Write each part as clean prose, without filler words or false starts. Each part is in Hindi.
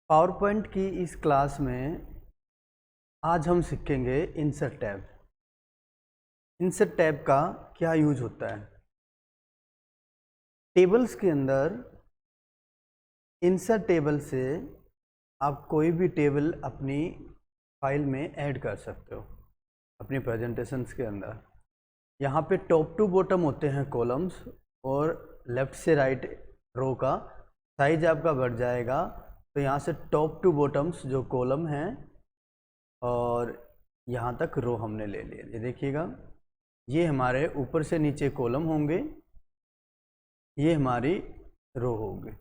पावर पॉइंट की इस क्लास में आज हम सीखेंगे इंसर्ट टैब। इंसर्ट टैब का क्या यूज होता है। टेबल्स के अंदर इंसर्ट टेबल से आप कोई भी टेबल अपनी फाइल में ऐड कर सकते हो अपनी प्रेजेंटेशंस के अंदर। यहाँ पे टॉप टू बॉटम होते हैं कॉलम्स और लेफ़्ट से राइट रो का साइज आपका बढ़ जाएगा। तो यहाँ से टॉप टू बॉटम्स जो कॉलम हैं और यहाँ तक रो हमने ले लिए। ये देखिएगा, ये हमारे ऊपर से नीचे कॉलम होंगे, ये हमारी रो होगी।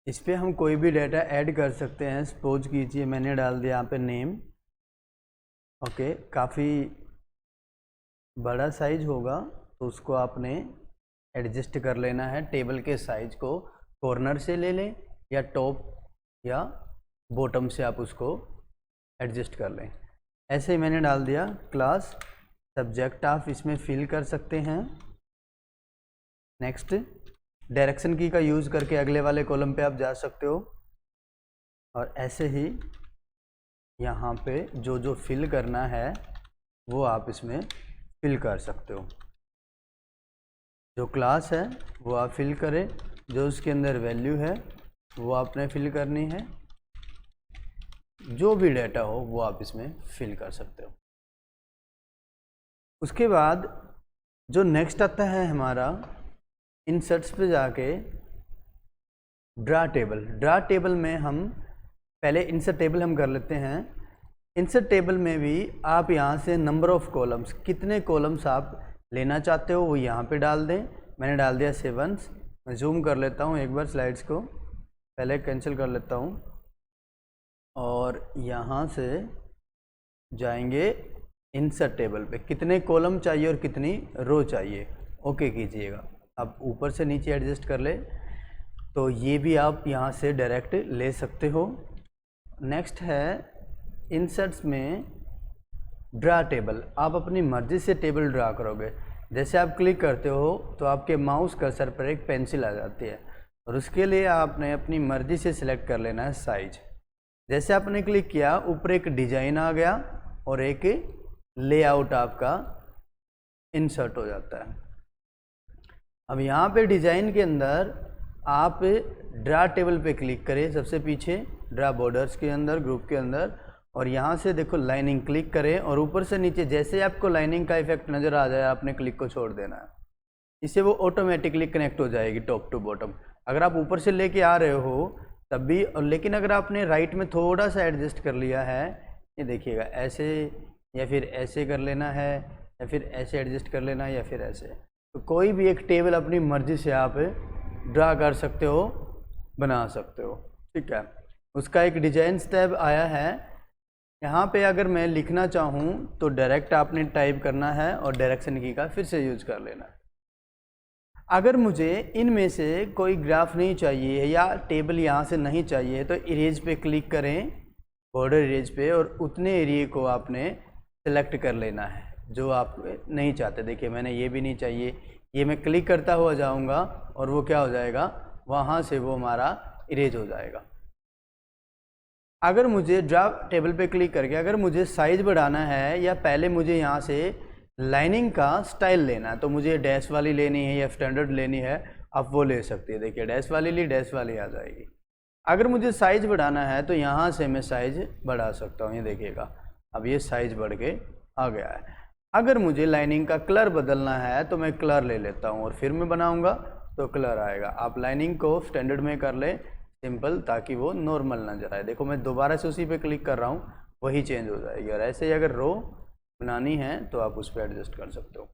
इस पर हम कोई भी डाटा ऐड कर सकते हैं। सपोज कीजिए मैंने डाल दिया यहाँ पे नेम। ओके, काफ़ी बड़ा साइज होगा तो उसको आपने एडजस्ट कर लेना है। टेबल के साइज को कॉर्नर से ले लें या टॉप या बॉटम से आप उसको एडजस्ट कर लें। ऐसे ही मैंने डाल दिया क्लास सब्जेक्ट, आप इसमें फिल कर सकते हैं। नेक्स्ट, डायरेक्शन की का यूज़ करके अगले वाले कॉलम पे आप जा सकते हो। और ऐसे ही यहाँ पे जो जो फिल करना है वो आप इसमें फिल कर सकते हो। जो क्लास है वो आप फिल करें, जो उसके अंदर वैल्यू है वो आपने फिल करनी है, जो भी डाटा हो वो आप इसमें फिल कर सकते हो। उसके बाद जो नेक्स्ट आता है हमारा, इंसर्ट्स पे जाके ड्रा टेबल। ड्रा टेबल में हम पहले इंसर्ट टेबल हम कर लेते हैं। इंसर्ट टेबल में भी आप यहाँ से नंबर ऑफ कॉलम्स, कितने कॉलम्स आप लेना चाहते हो वो यहाँ पे डाल दें। मैंने डाल दिया 7। मैं जूम कर लेता हूँ एक बार, स्लाइड्स को पहले कैंसिल कर लेता हूँ और यहाँ से जाएंगे इंसर्ट टेबल पे। कितने कॉलम चाहिए और कितनी रो चाहिए, ओके कीजिएगा। अब ऊपर से नीचे एडजस्ट कर ले तो ये भी आप यहाँ से डायरेक्ट ले सकते हो। नेक्स्ट है इंसर्ट्स में ड्रा टेबल। आप अपनी मर्ज़ी से टेबल ड्रा करोगे। जैसे आप क्लिक करते हो तो आपके माउस कर्सर पर एक पेंसिल आ जाती है और उसके लिए आपने अपनी मर्ज़ी से सिलेक्ट कर लेना है साइज। जैसे आपने क्लिक किया, ऊपर एक डिज़ाइन आ गया और एक लेआउट आपका इंसर्ट हो जाता है। अब यहाँ पे डिज़ाइन के अंदर आप ड्रा टेबल पे क्लिक करें, सबसे पीछे ड्रा बॉर्डर्स के अंदर, ग्रुप के अंदर, और यहाँ से देखो लाइनिंग क्लिक करें और ऊपर से नीचे जैसे आपको लाइनिंग का इफेक्ट नज़र आ जाए आपने क्लिक को छोड़ देना है। इससे वो ऑटोमेटिकली कनेक्ट हो जाएगी टॉप टू बॉटम। अगर आप ऊपर से लेके आ रहे हो तब भी, और लेकिन अगर आपने राइट में थोड़ा सा एडजस्ट कर लिया है, ये देखिएगा ऐसे या फिर ऐसे कर लेना है या फिर ऐसे एडजस्ट कर लेना है या फिर ऐसे, तो कोई भी एक टेबल अपनी मर्ज़ी से आप ड्रा कर सकते हो, बना सकते हो। ठीक है, उसका एक डिजाइन टैब आया है। यहाँ पे अगर मैं लिखना चाहूँ तो डायरेक्ट आपने टाइप करना है और डायरेक्शन की का फिर से यूज़ कर लेना है। अगर मुझे इनमें से कोई ग्राफ नहीं चाहिए या टेबल यहाँ से नहीं चाहिए तो इरेज पे क्लिक करें, बॉर्डर इरेज पे, और उतने एरिए को आपने सेलेक्ट कर लेना है जो आप नहीं चाहते। देखिए मैंने ये भी नहीं चाहिए, ये मैं क्लिक करता हुआ जाऊँगा और वो क्या हो जाएगा, वहाँ से वो हमारा इरेज हो जाएगा। अगर मुझे ड्रा टेबल पे क्लिक करके अगर मुझे साइज बढ़ाना है या पहले मुझे यहाँ से लाइनिंग का स्टाइल लेना है तो मुझे डैश वाली लेनी है या स्टैंडर्ड लेनी है, आप वो ले सकते हैं। देखिए डैश वाली ली, डैश वाली आ जाएगी। अगर मुझे साइज बढ़ाना है तो यहाँ से मैं साइज बढ़ा सकता हूँ। ये देखिएगा अब ये साइज बढ़ के आ गया है। अगर मुझे लाइनिंग का कलर बदलना है तो मैं कलर ले लेता हूँ और फिर मैं बनाऊँगा तो कलर आएगा। आप लाइनिंग को स्टैंडर्ड में कर लें सिंपल, ताकि वो नॉर्मल नजर आए। देखो मैं दोबारा से उसी पे क्लिक कर रहा हूँ, वही चेंज हो जाएगी। और ऐसे ही अगर रो बनानी है तो आप उस पर एडजस्ट कर सकते हो।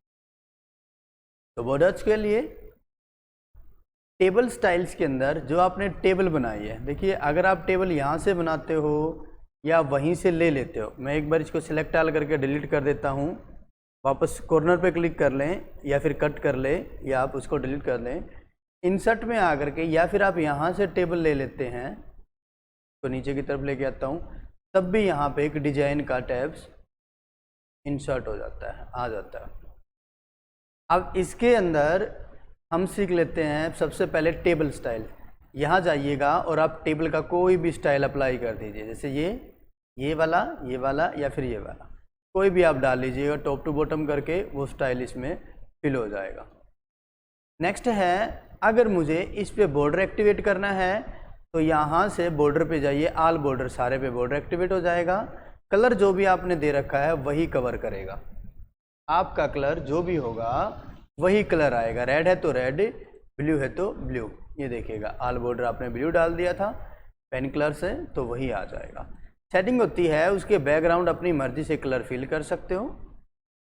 तो बॉर्डर्स के लिए टेबल स्टाइल्स के अंदर जो आपने टेबल बनाई है, देखिए अगर आप टेबल यहाँ से बनाते हो या वहीं से ले लेते हो, मैं एक बार इसको सिलेक्ट आल करके डिलीट कर देता हूँ। वापस कॉर्नर पे क्लिक कर लें या फिर कट कर लें या आप उसको डिलीट कर लें। इंसर्ट में आकर के या फिर आप यहाँ से टेबल ले लेते हैं तो नीचे की तरफ लेके आता हूँ, तब भी यहाँ पे एक डिजाइन का टैब्स इंसर्ट हो जाता है, आ जाता है। अब इसके अंदर हम सीख लेते हैं सबसे पहले टेबल स्टाइल। यहाँ जाइएगा और आप टेबल का कोई भी स्टाइल अप्लाई कर दीजिए, जैसे ये वाला या फिर ये वाला, कोई भी आप डाल लीजिएगा टॉप टू बॉटम करके, वो स्टाइल इसमें फिल हो जाएगा। नेक्स्ट है, अगर मुझे इस पे बॉर्डर एक्टिवेट करना है तो यहाँ से बॉर्डर पे जाइए, ऑल बॉर्डर, सारे पे बॉर्डर एक्टिवेट हो जाएगा। कलर जो भी आपने दे रखा है वही कवर करेगा, आपका कलर जो भी होगा वही कलर आएगा। रेड है तो रेड, ब्लू है तो ब्लू, ये देखिएगा ऑल बॉर्डर आपने ब्लू डाल दिया था पेन कलर से तो वही आ जाएगा। सेटिंग होती है उसके बैकग्राउंड अपनी मर्जी से कलर फिल कर सकते हो।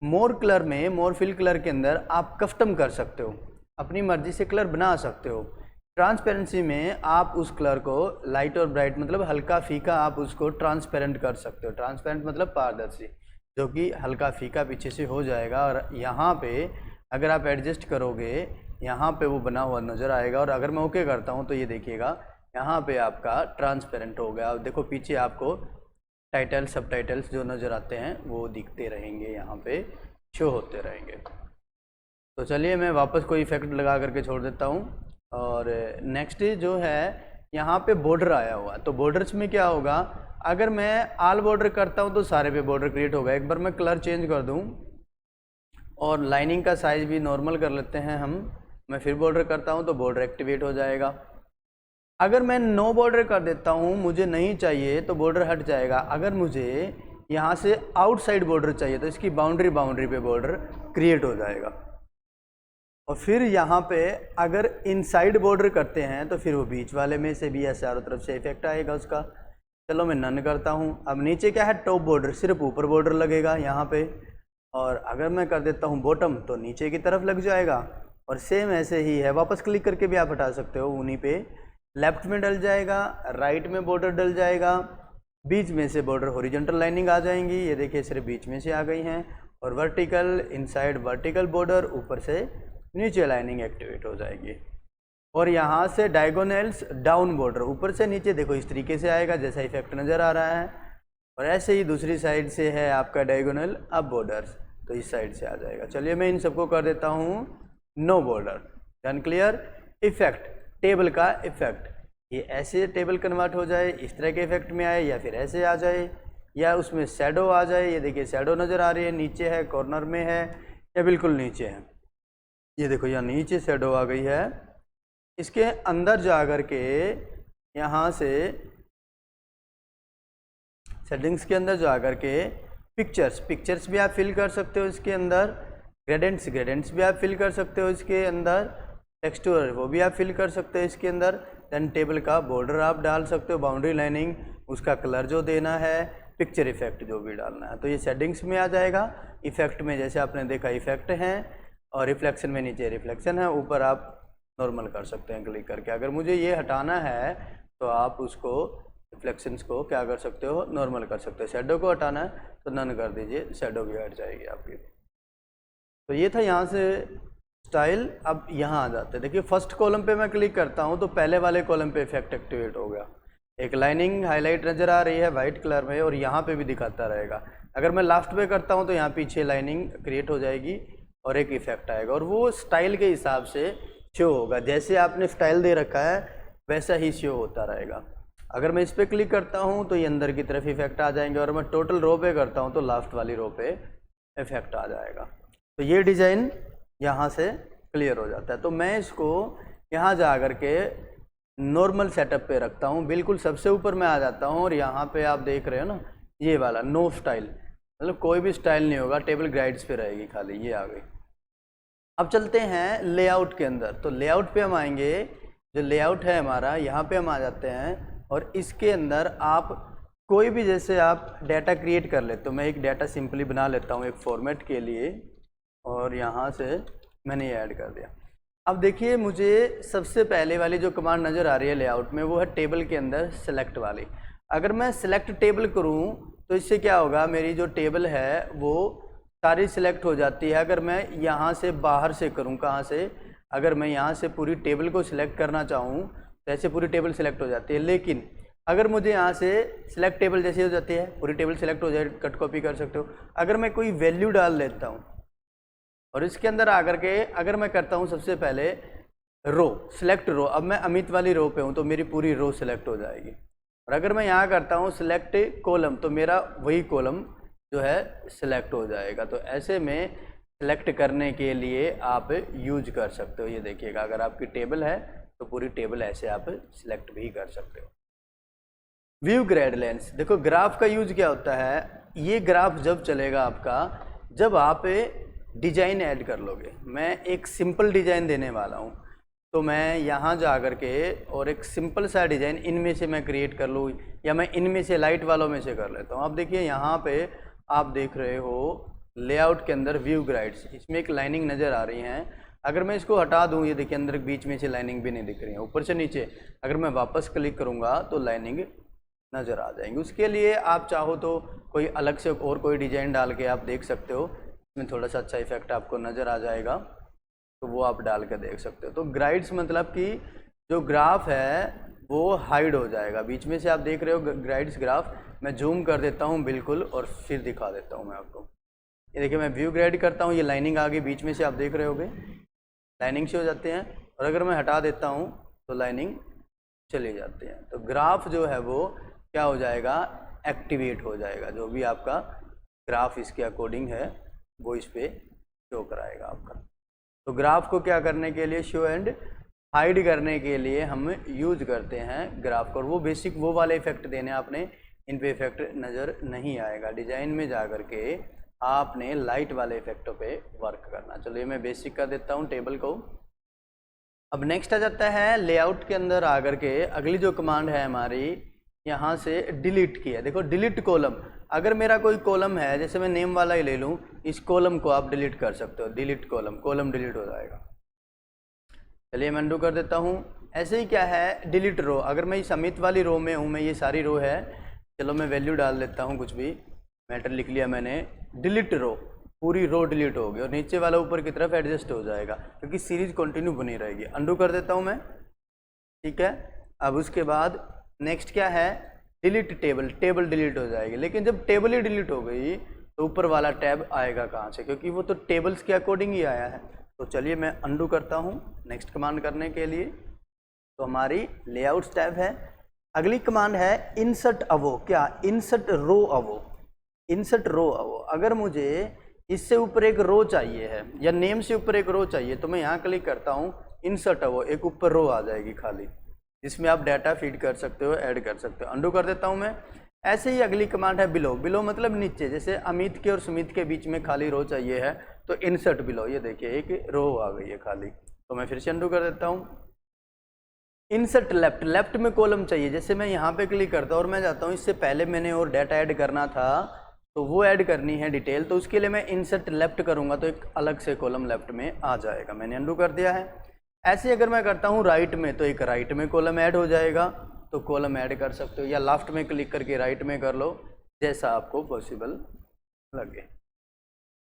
मोर कलर में, मोर फिल कलर के अंदर आप कस्टम कर सकते हो, अपनी मर्जी से कलर बना सकते हो। ट्रांसपेरेंसी में आप उस कलर को लाइट और ब्राइट मतलब हल्का फीका आप उसको ट्रांसपेरेंट कर सकते हो। ट्रांसपेरेंट मतलब पारदर्शी, जो कि हल्का फीका पीछे से हो जाएगा और यहाँ पे अगर आप एडजस्ट करोगे यहाँ पे वो बना हुआ नज़र आएगा। और अगर मैं ओके करता हूँ तो ये देखिएगा यहाँ पे आपका ट्रांसपेरेंट हो गया। देखो पीछे आपको टाइटल सब टाइटल्स जो नज़र आते हैं वो दिखते रहेंगे, यहाँ पे शो होते रहेंगे। तो चलिए मैं वापस कोई इफेक्ट लगा करके छोड़ देता हूँ। और नेक्स्ट जो है यहाँ पे बॉर्डर आया हुआ, तो बॉर्डर्स में क्या होगा, अगर मैं ऑल बॉर्डर करता हूँ तो सारे पे बॉर्डर क्रिएट होगा। एक बार मैं कलर चेंज कर दूँ और लाइनिंग का साइज़ भी नॉर्मल कर लेते हैं हम, मैं फिर बॉर्डर करता हूँ तो बॉर्डर एक्टिवेट हो जाएगा। अगर मैं नो बॉर्डर कर देता हूँ, मुझे नहीं चाहिए तो बॉर्डर हट जाएगा। अगर मुझे यहाँ से आउटसाइड बॉर्डर चाहिए तो इसकी बाउंड्री पे बॉर्डर क्रिएट हो जाएगा। और फिर यहाँ पे अगर इनसाइड बॉर्डर करते हैं तो फिर वो बीच वाले में से भी चारों तरफ से इफेक्ट आएगा उसका। चलो मैं नन करता हूँ। अब नीचे क्या है, टॉप बॉर्डर, सिर्फ ऊपर बॉर्डर लगेगा यहाँ पे। और अगर मैं कर देता हूँ बॉटम तो नीचे की तरफ लग जाएगा। और सेम ऐसे ही है, वापस क्लिक करके भी आप हटा सकते हो, उन्हीं पे लेफ्ट में डल जाएगा, राइट में बॉर्डर डल जाएगा, बीच में से बॉर्डर हॉरिजॉन्टल लाइनिंग आ जाएंगी, ये देखिए सिर्फ बीच में से आ गई हैं। और वर्टिकल, इनसाइड वर्टिकल बॉर्डर, ऊपर से नीचे लाइनिंग एक्टिवेट हो जाएगी। और यहाँ से डायगोनल्स डाउन बॉर्डर, ऊपर से नीचे देखो इस तरीके से आएगा जैसा इफेक्ट नज़र आ रहा है। और ऐसे ही दूसरी साइड से है आपका डायगोनल अप बॉर्डर्स, तो इस साइड से आ जाएगा। चलिए मैं इन सबको कर देता हूँ no border. Done, clear. Effect, table का इफेक्ट, ये ऐसे टेबल कन्वर्ट हो जाए, इस तरह के इफेक्ट में आए, या फिर ऐसे आ जाए, या उसमें शैडो आ जाए। ये देखिए शैडो नज़र आ रही है, नीचे है, कॉर्नर में है, या बिल्कुल नीचे है। ये देखो यहाँ नीचे शैडो आ गई है। इसके अंदर जा कर के यहाँ से सेटिंग्स के अंदर जा कर के पिक्चर्स भी आप फिल कर सकते हो इसके अंदर। ग्रेडेंट्स भी आप फिल कर सकते हो इसके अंदर। टेक्सचर वो भी आप फिल कर सकते हो इसके अंदर। देन टेबल का बॉर्डर आप डाल सकते हो, बाउंड्री लाइनिंग, उसका कलर जो देना है, पिक्चर इफेक्ट जो भी डालना है, तो ये सेटिंग्स में आ जाएगा। इफेक्ट में जैसे आपने देखा इफेक्ट हैं, और रिफ्लेक्शन में नीचे रिफ्लेक्शन है, ऊपर आप नॉर्मल कर सकते हैं क्लिक करके। अगर मुझे ये हटाना है तो आप उसको रिफ्लेक्शंस को क्या कर सकते हो, नॉर्मल कर सकते हो। शैडो को हटाना है तो नन कर दीजिए, शैडो भी हट जाएगी आपकी। तो ये था यहाँ से स्टाइल। अब यहाँ आ जाते हैं, देखिए फर्स्ट कॉलम पे मैं क्लिक करता हूँ तो पहले वाले कॉलम पे इफेक्ट एक्टिवेट हो गया। एक लाइनिंग हाईलाइट नज़र आ रही है वाइट कलर में, और यहाँ पे भी दिखाता रहेगा। अगर मैं लास्ट पे करता हूँ तो यहाँ पीछे लाइनिंग क्रिएट हो जाएगी और एक इफेक्ट आएगा, और वो स्टाइल के हिसाब से शो होगा। जैसे आपने स्टाइल दे रखा है वैसा ही शो होता रहेगा। अगर मैं इस पर क्लिक करता हूँ तो ये अंदर की तरफ इफेक्ट आ जाएंगे, और मैं टोटल रो पे करता हूँ तो लास्ट वाली रो पे इफेक्ट आ जाएगा। तो ये डिज़ाइन यहाँ से क्लियर हो जाता है। तो मैं इसको यहाँ जा कर के नॉर्मल सेटअप पे रखता हूँ, बिल्कुल सबसे ऊपर मैं आ जाता हूँ, और यहाँ पे आप देख रहे हो ना ये वाला नो स्टाइल, मतलब कोई भी स्टाइल नहीं होगा, टेबल गाइड्स पे रहेगी खाली, ये आ गई। अब चलते हैं लेआउट के अंदर। तो लेआउट पे हम आएंगे, जो लेआउट है हमारा यहाँ पे हम आ जाते हैं, और इसके अंदर आप कोई भी जैसे आप डाटा क्रिएट कर ले, तो मैं एक डाटा सिंपली बना लेता हूँ एक फॉर्मेट के लिए, और यहाँ से मैंने ये ऐड कर दिया। अब देखिए मुझे सबसे पहले वाली जो कमांड नज़र आ रही है लेआउट में, वो है टेबल के अंदर सेलेक्ट वाली। अगर मैं सेलेक्ट टेबल करूँ तो इससे क्या होगा, मेरी जो टेबल है वो सारी सिलेक्ट हो जाती है। अगर मैं यहाँ से बाहर से करूँ, कहाँ से, अगर मैं यहाँ से पूरी टेबल को सिलेक्ट करना चाहूँ तो ऐसे पूरी टेबल सिलेक्ट हो जाती है। लेकिन अगर मुझे यहाँ से सिलेक्ट टेबल जैसे हो जाती है, पूरी टेबल सिलेक्ट हो जाए, कट कॉपी कर सकते हो। अगर मैं कोई वैल्यू डाल लेता हूँ और इसके अंदर आकर के अगर मैं करता हूँ सबसे पहले रो, सिलेक्ट रो। अब मैं अमित वाली रो पे हूँ तो मेरी पूरी रो सिलेक्ट हो जाएगी। और अगर मैं यहाँ करता हूँ सिलेक्ट कॉलम तो मेरा वही कॉलम जो है सिलेक्ट हो जाएगा। तो ऐसे में सिलेक्ट करने के लिए आप यूज कर सकते हो। ये देखिएगा, अगर आपकी टेबल है तो पूरी टेबल ऐसे आप सिलेक्ट भी कर सकते हो। व्यू ग्रेड लेंस, देखो ग्राफ का यूज क्या होता है। ये ग्राफ जब चलेगा आपका, जब आप डिजाइन ऐड कर लोगे। मैं एक सिंपल डिजाइन देने वाला हूँ, तो मैं यहाँ जा कर के और एक सिंपल सा डिजाइन इनमें से मैं क्रिएट कर लूँ, या मैं इनमें से लाइट वालों में से कर लेता हूँ। अब देखिए यहाँ पे आप देख रहे हो लेआउट के अंदर व्यू ग्राइड्स, इसमें एक लाइनिंग नज़र आ रही हैं। अगर मैं इसको हटा दूँ, ये देखिए अंदर बीच में से लाइनिंग भी नहीं दिख रही है, ऊपर से नीचे अगर मैं वापस क्लिक करूँगा तो लाइनिंग नज़र आ जाएंगी। उसके लिए आप चाहो तो कोई अलग से और कोई डिजाइन डाल के आप देख सकते हो, इसमें थोड़ा सा अच्छा इफेक्ट आपको नज़र आ जाएगा, तो वो आप डाल के देख सकते हो। तो ग्राइड्स मतलब कि जो ग्राफ है वो हाइड हो जाएगा बीच में से। आप देख रहे हो ग्राइड्स ग्राफ, मैं जूम कर देता हूँ बिल्कुल और फिर दिखा देता हूँ मैं आपको। ये देखिए मैं व्यू ग्राइड करता हूँ, ये लाइनिंग आ गई बीच में से, आप देख रहे होगे लाइनिंग से हो जाते हैं। और अगर मैं हटा देता हूँ तो लाइनिंग चले जाते हैं। तो ग्राफ जो है वो क्या हो जाएगा, एक्टिवेट हो जाएगा। जो भी आपका ग्राफ इसके अकॉर्डिंग है वो इस पर शो कराएगा आपका। तो ग्राफ को क्या करने के लिए, शो एंड हाइड करने के लिए हम यूज करते हैं ग्राफ को। और वो बेसिक वो वाले इफेक्ट देने, आपने इन पे इफेक्ट नज़र नहीं आएगा। डिजाइन में जा कर के आपने लाइट वाले इफेक्टों पे वर्क करना। चलिए मैं बेसिक कर देता हूँ टेबल को। अब नेक्स्ट आ जाता है लेआउट के अंदर आकर के अगली जो कमांड है हमारी, यहाँ से डिलीट की है। देखो डिलीट कॉलम, अगर मेरा कोई कॉलम है, जैसे मैं नेम वाला ही ले लूँ, इस कॉलम को आप डिलीट कर सकते हो। डिलीट कॉलम, कॉलम डिलीट हो जाएगा। चलिए मैं अनडू कर देता हूँ। ऐसे ही क्या है डिलीट रो, अगर मैं इस अमित वाली रो में हूँ, मैं ये सारी रो है, चलो मैं वैल्यू डाल देता हूँ, कुछ भी मैटर लिख लिया मैंने। डिलीट रो, पूरी रो डिलीट होगी और नीचे वाला ऊपर की तरफ एडजस्ट हो जाएगा, क्योंकि सीरीज कंटिन्यू बनी रहेगी। अनडू कर देता हूँ मैं, ठीक है। अब उसके बाद नेक्स्ट क्या है, डिलीट टेबल, टेबल डिलीट हो जाएगी। लेकिन जब टेबल ही डिलीट हो गई तो ऊपर वाला टैब आएगा कहाँ से, क्योंकि वो तो टेबल्स के अकॉर्डिंग ही आया है। तो चलिए मैं अनडू करता हूँ नेक्स्ट कमांड करने के लिए। तो हमारी लेआउट्स टैब है। अगली कमांड है इंसर्ट अवो। क्या, इंसर्ट रो अवो, इंसर्ट रो अवो। अगर मुझे इससे ऊपर एक रो चाहिए है या नेम से ऊपर एक रो चाहिए, तो मैं यहाँ क्लिक करता हूँ, इंसर्ट अवो, एक ऊपर रो आ जाएगी खाली, जिसमें आप डाटा फीड कर सकते हो, ऐड कर सकते हो। अंडू कर देता हूं मैं। ऐसे ही अगली कमांड है बिलो। बिलो मतलब नीचे, जैसे अमित के और सुमित के बीच में खाली रो चाहिए है तो इंसर्ट बिलो, ये देखिए एक रो आ गई है खाली। तो मैं फिर से अंडू कर देता हूं। इंसर्ट लेफ्ट, लेफ्ट में कॉलम चाहिए, जैसे मैं यहाँ पे क्लिक करता हूँ और मैं जाता हूँ, इससे पहले मैंने और डाटा ऐड करना था तो वो ऐड करनी है डिटेल, तो उसके लिए मैं इंसर्ट लेफ्ट करूँगा तो एक अलग से कॉलम लेफ्ट में आ जाएगा। मैंने अंडू कर दिया है। ऐसे अगर मैं करता हूँ राइट में, तो एक राइट में कॉलम ऐड हो जाएगा, तो कॉलम ऐड कर सकते हो, या लेफ्ट में क्लिक करके राइट में कर लो, जैसा आपको पॉसिबल लगे।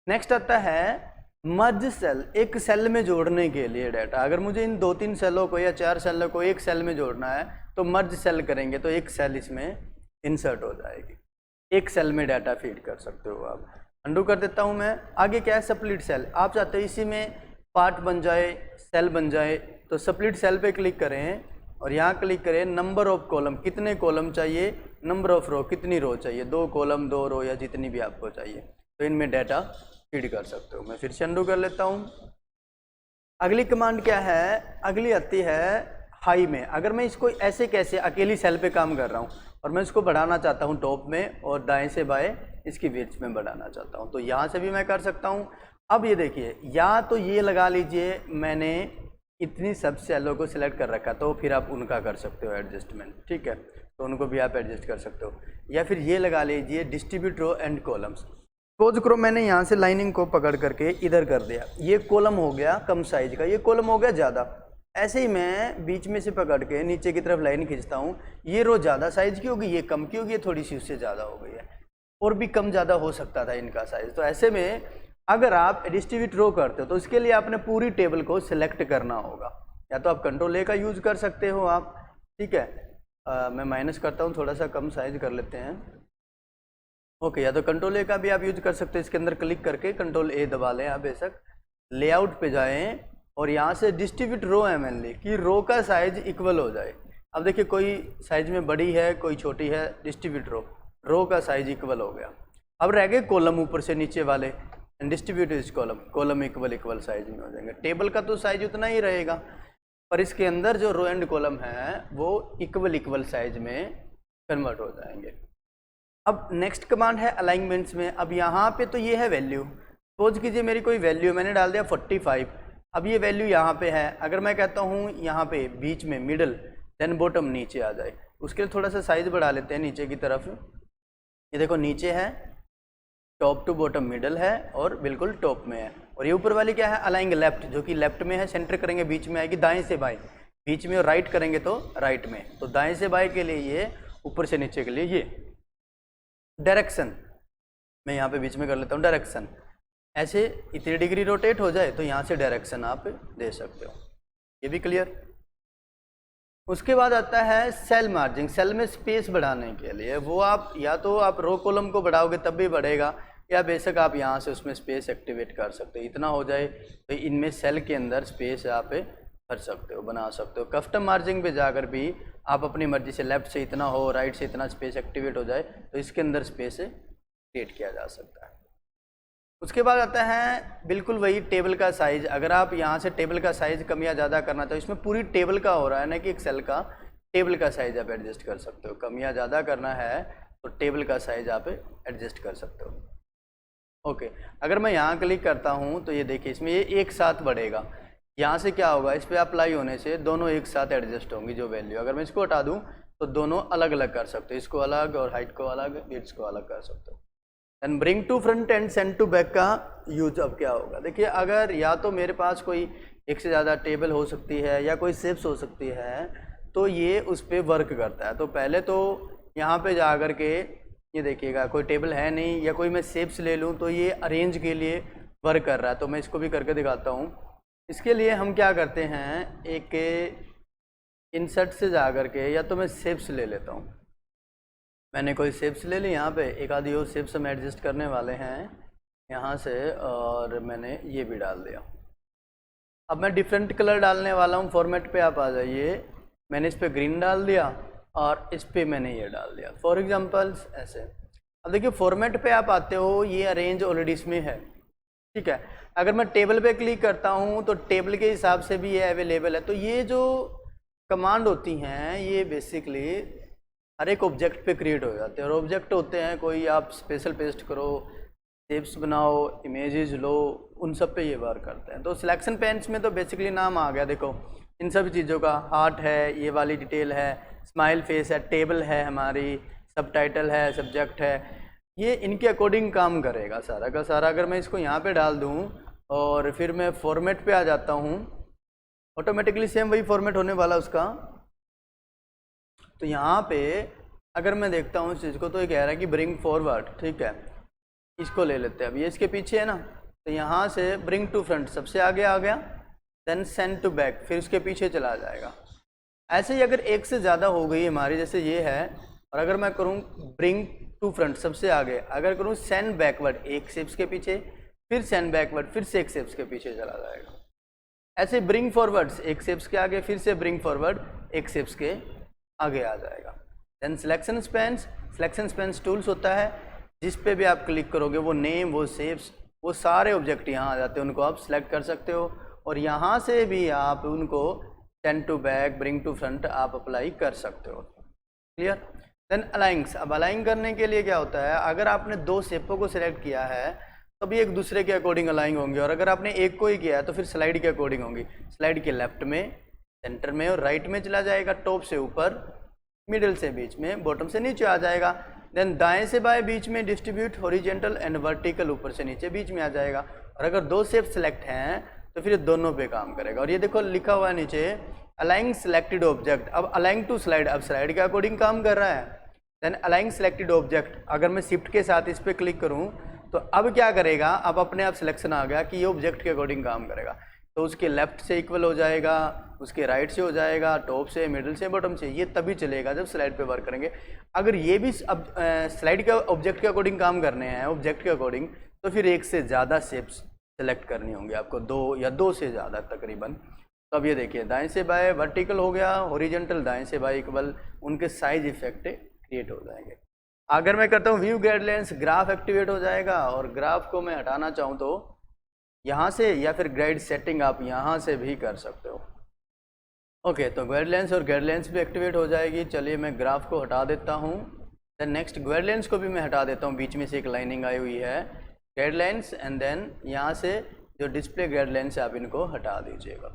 नेक्स्ट आता है मर्ज सेल, एक सेल में जोड़ने के लिए डाटा। अगर मुझे इन 2-3 सेलों को या 4 सेलों को एक सेल में जोड़ना है तो मर्ज सेल करेंगे, तो एक सेल इसमें इंसर्ट हो जाएगी, एक सेल में डाटा फीड कर सकते हो आप। अंडू कर देता हूँ मैं। आगे क्या है, स्प्लिट सेल। आप चाहते हो इसी में पार्ट बन जाए, सेल बन जाए, तो स्प्लिट सेल पे क्लिक करें और यहाँ क्लिक करें नंबर ऑफ कॉलम, कितने कॉलम चाहिए, नंबर ऑफ रो, कितनी रो चाहिए, 2 कॉलम 2 रो या जितनी भी आपको चाहिए, तो इनमें डाटा फीड कर सकते हो। मैं फिर से अंडू कर लेता हूँ। अगली कमांड क्या है, अगली आती है हाई में। अगर मैं इसको ऐसे कैसे अकेली सेल पे काम कर रहा हूँ और मैं इसको बढ़ाना चाहता हूँ टॉप में और दाएं से बाएं इसकी विड्थ में बढ़ाना चाहता हूँ, तो यहाँ से भी मैं कर सकता हूँ। अब ये देखिए, या तो ये लगा लीजिए मैंने इतनी सब सेलों को सिलेक्ट कर रखा, तो फिर आप उनका कर सकते हो एडजस्टमेंट, ठीक है, तो उनको भी आप एडजस्ट कर सकते हो। या फिर ये लगा लीजिए distribute row and columns. Suppose करो मैंने यहाँ से लाइनिंग को पकड़ करके इधर कर दिया, ये कॉलम हो गया कम साइज का, ये कॉलम हो गया ज़्यादा। ऐसे ही मैं बीच में से पकड़ के नीचे की तरफ लाइन खींचता हूँ, ये रो ज़्यादा साइज की होगी, ये कम की होगी, ये थोड़ी सी उससे ज़्यादा हो गई है, और भी कम ज़्यादा हो सकता था इनका साइज। तो ऐसे में अगर आप डिस्ट्रीब्यूट रो करते हो तो इसके लिए आपने पूरी टेबल को सिलेक्ट करना होगा, या तो आप कंट्रोल ए का यूज़ कर सकते हो आप, ठीक है। मैं माइनस करता हूँ, थोड़ा सा कम साइज कर लेते हैं, ओके। या तो कंट्रोल ए का भी आप यूज कर सकते हो, इसके अंदर क्लिक करके कंट्रोल ए दबा लें आप, बेशक लेआउट पे जाएं और यहाँ से डिस्ट्रीब्यूट रो एमएनली कि रो का साइज इक्वल हो जाए। अब देखिए कोई साइज में बड़ी है कोई छोटी है, डिस्ट्रीब्यूट रो का साइज इक्वल हो गया। अब रह गए कॉलम ऊपर से नीचे वाले, distribute is column equal size में हो जाएंगे। टेबल का तो साइज उतना ही रहेगा, पर इसके अंदर जो रो एंड कॉलम है वो इक्वल साइज में कन्वर्ट हो जाएंगे। अब नेक्स्ट कमांड है अलाइनमेंट्स में। अब यहाँ पे तो ये है वैल्यू, सपोज कीजिए मेरी कोई वैल्यू मैंने डाल दिया 45, अब ये वैल्यू यहाँ पे है। अगर मैं कहता हूँ यहाँ पे बीच में मिडल, देन बॉटम नीचे आ जाए, उसके लिए थोड़ा सा साइज बढ़ा लेते हैं नीचे की तरफ। ये देखो नीचे है, टॉप टू बॉटम मिडल है और बिल्कुल टॉप में है। और ये ऊपर वाली क्या है, अलाइंग लेफ्ट, जो कि लेफ्ट में है, सेंटर करेंगे बीच में आएगी, दाएं से बाएं बीच में, और राइट करेंगे तो राइट में। तो दाएं से बाएं के लिए ये, ऊपर से नीचे के लिए ये। डायरेक्शन मैं यहाँ पे बीच में कर लेता हूँ, डायरेक्शन ऐसे इतनी डिग्री रोटेट हो जाए तो यहाँ से डायरेक्शन आप दे सकते हो। ये भी क्लियर। उसके बाद आता है सेल मार्जिन, सेल में स्पेस बढ़ाने के लिए। वो आप या तो आप रो कॉलम को बढ़ाओगे तब भी बढ़ेगा, या बेशक आप यहाँ से उसमें स्पेस एक्टिवेट कर सकते हो। इतना हो जाए तो इनमें सेल के अंदर स्पेस आप भर सकते हो, बना सकते हो। कस्टम मार्जिन पे जाकर भी आप अपनी मर्जी से लेफ्ट से इतना हो, राइट से इतना स्पेस एक्टिवेट हो जाए तो इसके अंदर स्पेस क्रिएट किया जा सकता है। उसके बाद आता है बिल्कुल वही टेबल का साइज। अगर आप यहाँ से टेबल का साइज कम या ज़्यादा करना तो इसमें पूरी टेबल का हो रहा है ना कि एक सेल का, टेबल का साइज आप एडजस्ट कर सकते हो। कम या ज़्यादा करना है तो टेबल का साइज आप एडजस्ट कर सकते हो। ओके, अगर मैं यहाँ क्लिक करता हूँ तो ये देखिए इसमें ये एक साथ बढ़ेगा। यहाँ से क्या होगा, इस पर अप्लाई होने से दोनों एक साथ एडजस्ट होंगी जो वैल्यू। अगर मैं इसको हटा दूँ तो दोनों अलग अलग कर सकते हो, इसको अलग और हाइट को अलग, विड्थ को अलग कर सकते हो। And bring to front and send to back का यूज अब क्या होगा, देखिए अगर या तो मेरे पास कोई एक से ज़्यादा टेबल हो सकती है या कोई शेप्स हो सकती है तो ये उस पर वर्क करता है। तो पहले तो यहाँ पे जा कर के ये देखिएगा कोई टेबल है नहीं, या कोई मैं शेप्स ले लूँ तो ये अरेंज के लिए वर्क कर रहा है। तो मैं इसको भी करके दिखाता हूँ। इसके लिए हम क्या करते हैं, एक इंसर्ट से जा कर के या तो मैं शेप्स ले लेता हूँ। मैंने कोई शेप्स ले ली, यहाँ पे एक आधी और शेप्स हम एडजस्ट करने वाले हैं यहाँ से, और मैंने ये भी डाल दिया। अब मैं डिफरेंट कलर डालने वाला हूँ। फॉर्मेट पे आप आ जाइए, मैंने इस पर ग्रीन डाल दिया और इस पर मैंने ये डाल दिया फॉर एग्जांपल्स ऐसे। अब देखिए फॉर्मेट पे आप आते हो, ये अरेंज ऑलरेडी इसमें है, ठीक है। अगर मैं टेबल पे क्लिक करता हूँ तो टेबल के हिसाब से भी ये अवेलेबल है। तो ये जो कमांड होती हैं ये बेसिकली हर एक ऑब्जेक्ट पे क्रिएट हो जाते हैं। और ऑब्जेक्ट होते हैं कोई आप स्पेशल पेस्ट करो, शेप्स बनाओ, इमेजेस लो, उन सब पे ये वर्क करते हैं। तो सिलेक्शन पेन्स में तो बेसिकली नाम आ गया, देखो इन सभी चीज़ों का, हार्ट है, ये वाली डिटेल है, स्माइल फेस है, टेबल है हमारी, सब टाइटल है, सब्जेक्ट है, ये इनके अकॉर्डिंग काम करेगा सारा का सारा। अगर मैं इसको यहाँ पे डाल दूँ और फिर मैं फॉर्मेट पे आ जाता हूँ, ऑटोमेटिकली सेम वही फॉर्मेट होने वाला उसका। तो यहाँ पे अगर मैं देखता हूँ इस चीज़ को तो ये कह रहा है कि ब्रिंग फॉरवर्ड, ठीक है, इसको ले लेते हैं। अब ये इसके पीछे है ना, तो यहाँ से ब्रिंग टू फ्रंट सबसे आगे आ गया, देन सेंड टू बैक फिर उसके पीछे चला जाएगा। ऐसे ही अगर एक से ज़्यादा हो गई हमारी, जैसे ये है, और अगर मैं करूँ ब्रिंग टू फ्रंट सबसे आगे, अगर करूँ सेंड बैकवर्ड एक शेप्स के पीछे, फिर सेंड बैकवर्ड फिर से एक शेप्स के पीछे चला जाएगा। ऐसे ब्रिंग फॉरवर्ड्स एक शेप्स के आगे, फिर से ब्रिंग फॉरवर्ड एक शेप्स के आगे आ जाएगा। देन सिलेक्शन स्पेन्स टूल्स होता है जिस पे भी आप क्लिक करोगे वो नेम, वो शेप्स, वो सारे ऑब्जेक्ट यहाँ आ जाते हैं, उनको आप सिलेक्ट कर सकते हो और यहाँ से भी आप उनको send to back, bring to front आप अप्लाई कर सकते हो। क्लियर। देन अलाइंग्स, अब अलाइन करने के लिए क्या होता है, अगर आपने दो शेपों को सिलेक्ट किया है तो भी एक दूसरे के अकॉर्डिंग अलाइन होंगे, और अगर आपने एक को ही किया है तो फिर स्लाइड के अकॉर्डिंग होंगी। स्लाइड के लेफ्ट में, सेंटर में और राइट में चला जाएगा, टॉप से ऊपर, मिडिल से बीच में, बॉटम से नीचे आ जाएगा। देन दाएं से बाएं बीच में डिस्ट्रीब्यूट, हॉरिजॉन्टल एंड वर्टिकल ऊपर से नीचे बीच में आ जाएगा। और अगर दो शेप सेलेक्ट हैं तो फिर दोनों पे काम करेगा। और ये देखो लिखा हुआ है नीचे अलाइन सिलेक्टेड ऑब्जेक्ट, अब अलाइन टू स्लाइड, अब स्लाइड के अकॉर्डिंग काम कर रहा है। देन अलाइन सिलेक्टेड ऑब्जेक्ट, अगर मैं शिफ्ट के साथ इस पर क्लिक करूँ तो अब क्या करेगा, अब अपने आप सिलेक्शन आ गया कि ये ऑब्जेक्ट के अकॉर्डिंग काम करेगा। तो उसके लेफ्ट से इक्वल हो जाएगा, उसके राइट से हो जाएगा, टॉप से, मिडिल से, बॉटम से, ये तभी चलेगा जब स्लाइड पे वर्क करेंगे। अगर ये भी अब स्लाइड के ऑब्जेक्ट के अकॉर्डिंग काम करने हैं, ऑब्जेक्ट के अकॉर्डिंग, तो फिर एक से ज़्यादा शेप्स सेलेक्ट करनी होंगी आपको, 2 या 2 से ज़्यादा तकरीबन। तो अब ये देखिए दाएं से बाएं वर्टिकल हो गया, हॉरिजॉन्टल दाएं से बाएं इक्वल, उनके साइज इफेक्ट क्रिएट हो जाएंगे। अगर मैं करता हूँ व्यू गाइडलाइंस, ग्राफ एक्टिवेट हो जाएगा, और ग्राफ को मैं हटाना चाहूँ तो यहाँ से, या फिर गाइड सेटिंग आप यहाँ से भी कर सकते हो। ओके, तो गाइडलाइंस और गाइडलाइंस भी एक्टिवेट हो जाएगी। चलिए मैं ग्राफ को हटा देता हूँ, देन नेक्स्ट गाइडलाइंस को भी मैं हटा देता हूँ, बीच में से एक लाइनिंग आई हुई है गाइडलाइंस, एंड देन यहाँ से जो डिस्प्ले गाइडलाइंस है आप इनको हटा दीजिएगा।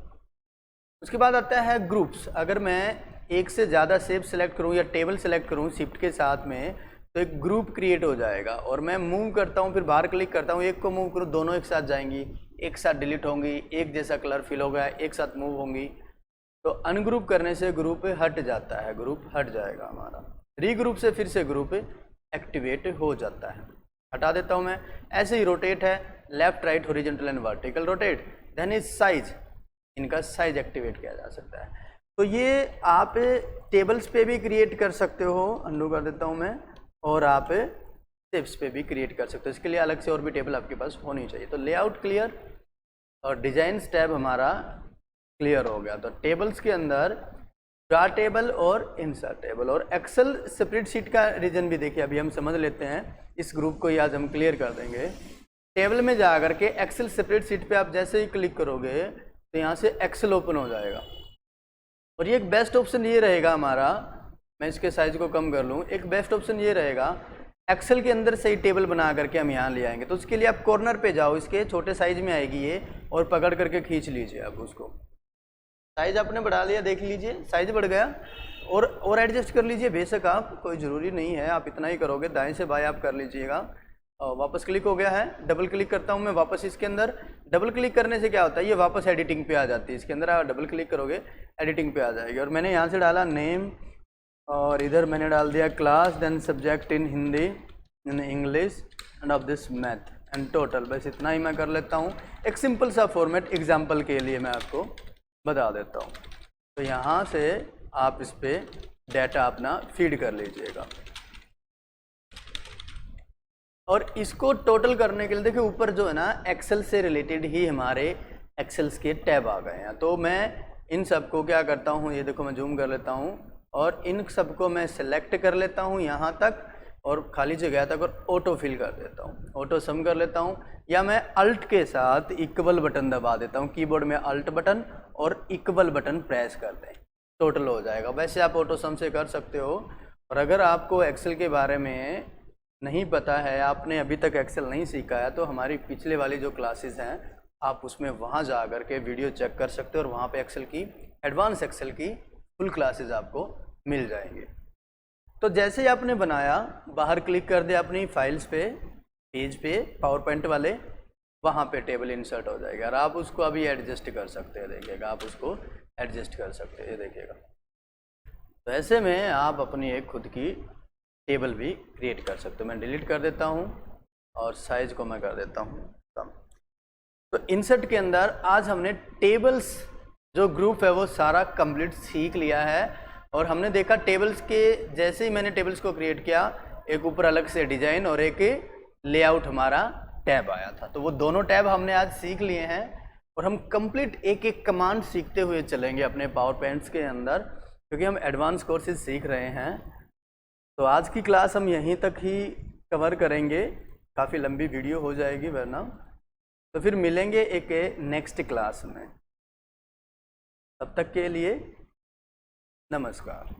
उसके बाद आता है ग्रुप्स। अगर मैं एक से ज़्यादा शेप सेलेक्ट करूँ या टेबल सेलेक्ट करूँ शिफ्ट के साथ में, तो एक ग्रुप क्रिएट हो जाएगा, और मैं मूव करता हूँ, फिर बाहर क्लिक करता हूँ, एक को मूव करूँ, दोनों एक साथ जाएंगी, एक साथ डिलीट होंगी, एक जैसा कलर फिल होगा, एक साथ मूव होंगी। तो अनग्रुप करने से ग्रुप हट जाता है, ग्रुप हट जाएगा हमारा। रीग्रुप से फिर से ग्रुप एक्टिवेट हो जाता है। हटा देता हूँ मैं। ऐसे ही रोटेट है, left right horizontal and vertical rotate. Then is size, इनका साइज एक्टिवेट किया जा सकता है। तो ये आप टेबल्स पे भी क्रिएट कर सकते हो, अंडू कर देता हूँ मैं, और आप शेप्स पे भी क्रिएट कर सकते हो। इसके लिए अलग से और भी टेबल आपके पास होनी चाहिए। तो लेआउट क्लियर और डिजाइन्स टैब हमारा क्लियर हो गया। तो टेबल्स के अंदर ड्रा टेबल और इंसर्ट टेबल और एक्सेल स्प्रेडशीट का रीजन भी देखिए, अभी हम समझ लेते हैं। इस ग्रुप को ही आज हम क्लियर कर देंगे। टेबल में जा करके एक्सेल स्प्रेडशीट पे आप जैसे ही क्लिक करोगे तो यहाँ से एक्सेल ओपन हो जाएगा, और ये एक बेस्ट ऑप्शन ये रहेगा हमारा। मैं इसके साइज को कम कर लूँ। एक बेस्ट ऑप्शन ये रहेगा, एक्सेल के अंदर से ही टेबल बना करके हम यहाँ ले आएंगे। तो उसके लिए आप कॉर्नर पे जाओ, इसके छोटे साइज में आएगी ये, और पकड़ करके खींच लीजिए आप उसको। साइज आपने बढ़ा लिया, देख लीजिए साइज बढ़ गया, और एडजस्ट कर लीजिए बेशक आप, कोई ज़रूरी नहीं है आप इतना ही करोगे। दाएं से बाएं आप कर लीजिएगा। वापस क्लिक हो गया है, डबल क्लिक करता हूँ मैं वापस इसके अंदर। डबल क्लिक करने से क्या होता है, ये वापस एडिटिंग पे आ जाती है। इसके अंदर आप डबल क्लिक करोगे एडिटिंग पे आ जाएगी। और मैंने यहाँ से डाला नेम, और इधर मैंने डाल दिया class, then subject in Hindi, in English, and of this math and total. बस इतना ही मैं कर लेता हूँ। एक सिंपल सा फॉर्मेट एग्जाम्पल के लिए मैं आपको बता देता हूँ। तो यहाँ से आप इस पर डाटा अपना फीड कर लीजिएगा, और इसको टोटल करने के लिए देखिए ऊपर जो है ना एक्सेल से रिलेटेड ही हमारे एक्सेल्स के टैब आ गए हैं। तो मैं इन सबको क्या करता हूँ, ये देखो मैं जूम कर लेता हूँ, और इन सबको मैं सेलेक्ट कर लेता हूँ यहाँ तक, और खाली जगह तक, और ऑटो फिल कर देता हूँ, ऑटो सम कर लेता हूँ, या मैं अल्ट के साथ इक्वल बटन दबा देता हूँ। कीबोर्ड में अल्ट बटन और इक्वल बटन प्रेस कर दें, टोटल हो जाएगा। वैसे आप ऑटो सम से कर सकते हो। और अगर आपको एक्सेल के बारे में नहीं पता है, आपने अभी तक एक्सेल नहीं सीखा है, तो हमारी पिछले वाली जो क्लासेस हैं आप उसमें वहाँ जा कर के वीडियो चेक कर सकते हो, और वहाँ पे एक्सेल की एडवांस एक्सेल की फुल क्लासेस आपको मिल जाएंगे। तो जैसे ही आपने बनाया, बाहर क्लिक कर दिया अपनी फाइल्स पे, पेज पे, पावर पॉइंट वाले, वहाँ पे टेबल इंसर्ट हो जाएगा, और आप उसको अभी एडजस्ट कर सकते हैं। देखिएगा आप उसको एडजस्ट कर सकते हैं, देखिएगा। तो ऐसे में आप अपनी एक खुद की टेबल भी क्रिएट कर सकते हो। मैं डिलीट कर देता हूँ, और साइज को मैं कर देता हूँ कम। तो इंसर्ट के अंदर आज हमने टेबल्स जो ग्रुप है वो सारा कंप्लीट सीख लिया है। और हमने देखा टेबल्स के, जैसे ही मैंने टेबल्स को क्रिएट किया, एक ऊपर अलग से डिजाइन और एक लेआउट हमारा टैब आया था। तो वो दोनों टैब हमने आज सीख लिए हैं, और हम कंप्लीट एक एक कमांड सीखते हुए चलेंगे अपने पावर पॉइंट्स के अंदर, क्योंकि हम एडवांस कोर्सेज सीख रहे हैं। तो आज की क्लास हम यहीं तक ही कवर करेंगे, काफ़ी लंबी वीडियो हो जाएगी वरना। तो फिर मिलेंगे एक नेक्स्ट क्लास में। तब तक के लिए नमस्कार।